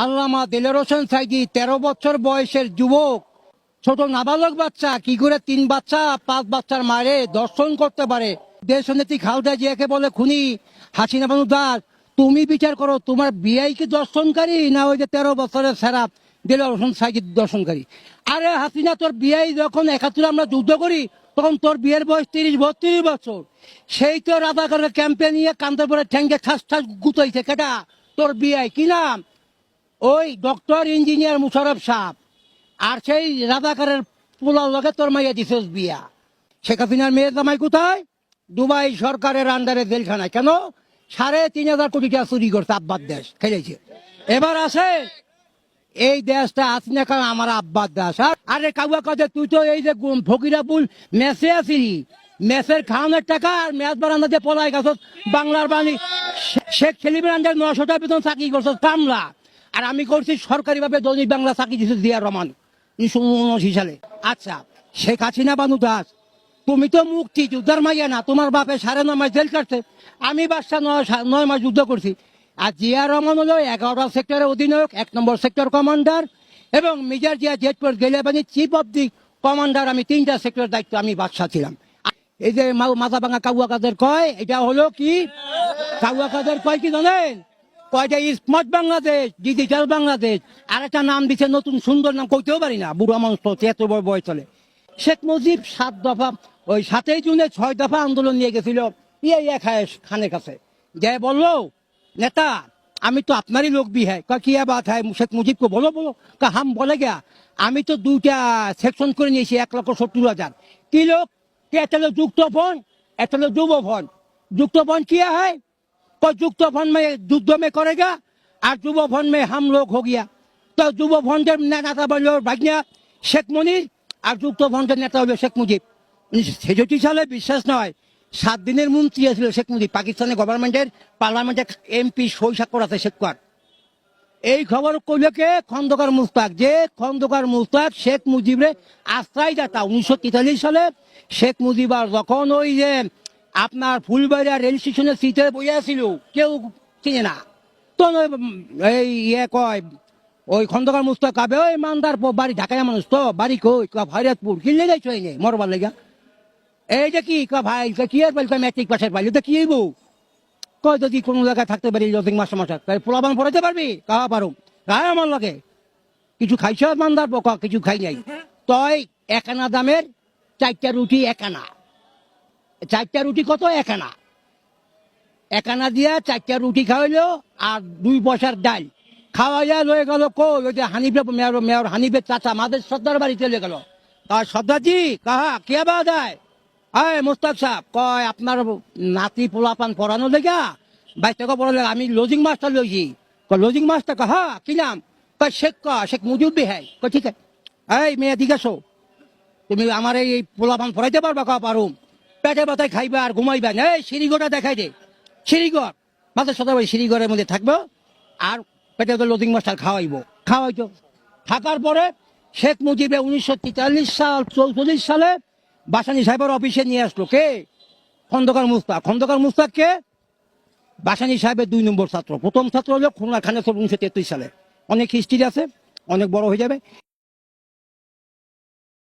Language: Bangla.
আল্লামা দেলোয়ার হোসেন সাইদি 13 বছর বয়সের যুবক, ছোট নাবালক বাচ্চা কি করে 3 বাচ্চা 5 বাচ্চার মারে দর্শন করতে পারে? দেশনেত্রী খালেদা জিয়াকে বলে খুনি, হাসিনা বানু দাস তুমি বিচার করো, তোমার বিআই কি দর্শনকারী না ওই যে 13 বছরের সেরা দেলোয়ার হোসেন সাইদি দর্শনকারী? আরে হাসিনা, তোর বিআই যখন 71 আমরা যুদ্ধ করি তখন তোর বিয়ের বয়স 30-32 বছর। সেই তো রাজাকারের ক্যাম্পে নিয়ে কান্দার পরে ঠ্যাঙ্গে ঠাস ঠাস গুতাইছে কেটা? তোর বিআই কি নাম? ওই ডক্টর ইঞ্জিনিয়ার মুশারফ সাহেব। আর সেই রাজাকারের পোলার লগে তোর মাইয়া দিছস বিয়া। শেখ হাসিনার মেয়ের জামাই কোথায়? দুবাই সরকারের আন্ডারে জেলখানায়। কেন? 3,500 কোটি টাকা চুরি করছে, আব্বার দেশ খেলেছে। এবার আসে এই দেশটা হাসিনা কারণ আমার আব্বার দেশ। আরে কাউয়া কাজে তুই তো এই যে ফকিরাপুল মেসে আসিলি, মেসের খাওয়ানোর টাকা আর ম্যাচ বারান্দা দিয়ে পলাই গেছ বাংলার বাণী। শেখ সেলিমের আন্ডার 900 টাকা বেতন চাকরি করছো কামলা। আর আমি করছি সরকারিভাবে দৈনিক বাংলা চাকরি দিচ্ছে জিয়া রহমান 1979 সালে। আচ্ছা, শেখ হাসিনা বানু দাস, তুমি তো মুক্তি যুদ্ধার মাইয়া না, তোমার বাপে 9.5 মাস জেল কাটছে, আমি বাদশা 9 মাস যুদ্ধ করছি। আর জিয়া রহমান হলো 11টা সেক্টরের অধিনায়ক, 1 নম্বর সেক্টর কমান্ডার, এবং মেজর জিয়া জেটপুর গেলিয়াবানি চিফ অব দি কমান্ডার। আমি 3টা সেক্টরের দায়িত্ব আমি বাদশা ছিলাম। এই যে মাথা ভাঙা কাউয়া কাদের কয়, এটা হলো কি কাউয়া কাদের কয় কি জানেন? কয়টা স্মার্ট বাংলাদেশ, ডিজিটাল বাংলাদেশ। আর একটা নাম দিচ্ছে নতুন সুন্দর নাম, কইতেও পারি না, বুড়া মানুষ তো এত বয়স চলে। শেখ মুজিব 7 দফা, ওই 7ই জুনে 6 দফা আন্দোলন নিয়ে গেছিল খানের কাছে। যে বললো, নেতা আমি তো আপনারই লোক भी है। কি বাত है? শেখ মুজিব को বলো বলো। হাম বলে গিয়া আমি তো 2টা সেকশন করে নিয়েছি, 1,70,000 কি লোক। একটা হলো যুক্তফ্রন্ট, একটা হলো যুবফ্রন্ট। যুক্তফ্রন্ट किया है तो युक्तफ्रंट में युद्ध में करेगा और युवफ्रंट में हम लोग हो गया। तो युवफ्रंटेर नेता बलल भाग्या शेख मुनीर और युक्तफ्रंटेर नेता हलो शेख मुजिब। 1966 সালে বিশ্বাস নয় 7 দিনের মন্ত্রী ছিল শেখ মুজিব। পাকিস্তানের গভর্নমেন্টের পার্লামেন্টে এমপি সই স্বাক্ষর আছে শেখ কর। এই খবর কইলকে খন্দকার মুস্তাক, যে খন্দকার মুস্তাক শেখ মুজিবরে আশ্রয় দাতা। 1943 সালে শেখ মুজিব আর যখন ওই যে আপনার ফুলবাড়িয়া রেল স্টেশনের সিটে বইয়াছিল, কেউ চিনে না তো, এই কয় ওই খন্দকার মুস্তাক কাবে ওই মান্দার বাড়ি ঢাকায় মানুষ তো বাড়ি কই ভৈরতপুর কিনলে যাইছ নেই মরবার লেগা। এই যে কি ভাই কি আর বলতে ম্যাট্রিক পাশের পাইলে তো কি হইব? কয় যদি কোনো জায়গায় থাকতে পারি লজিং মাস্টার মাস্টার পোলাবান পড়াইতে পারবি? কাহা পারো গায়ে আমার লাগে। কিছু খাইছ মান্দার পোকা? কিছু খাই নাই। তয় 1 আনা দামের 4টা রুটি 1 আনা। 4টা রুটি কত? 1 আনা। 1 আনা দিয়া 4টা রুটি খাওয়াইলো আর 2 পয়সার ডাল খাওয়াইয়া লয়ে গেল। কই ওই যে হানিফে মেয়র হানিফের চাচা মাদের সর্দার বাড়িতে লয়ে গেল। সর্দারজি কাহা কে বাদ হয়? মুস্তাক সাহেব কয় আপনার নাতি পোলাপান পড়ানো লেগা 22 টাকা পড়া লেগা আমি লজিং মাস্টার লইছি। লজিং মাস্টার কাহা কি নাম? কয় শেখ মুজিব भी है। ঠিক আছে, এই মেয়ে দিকে আসো, তুমি আমার এই পোলাপান পড়াইতে পারবা? কা পারো। পেটে ব্যথায় খাইবে আর ঘুমাইবেন। এই সিঁড়িঘরটা দেখাই দে। সিঁড়িঘর মাঝে সদা ওই সিঁড়িঘরের মধ্যে থাকবো আর পেটে তো লজিং মাস্টার খাওয়াইতো। থাকার পরে শেখ মুজিবে 1943 সালে বাসানী সাহেবের অফিসে নিয়ে আসলো কে? খন্দকার মুস্তাক। খন্দকার মুস্তাককে বাসানী সাহেবের 2 নম্বর ছাত্র। প্রথম ছাত্র হলো খুলনা খানের 1933 সালে। অনেক হিস্ট্রি আছে, অনেক বড় হয়ে যাবে।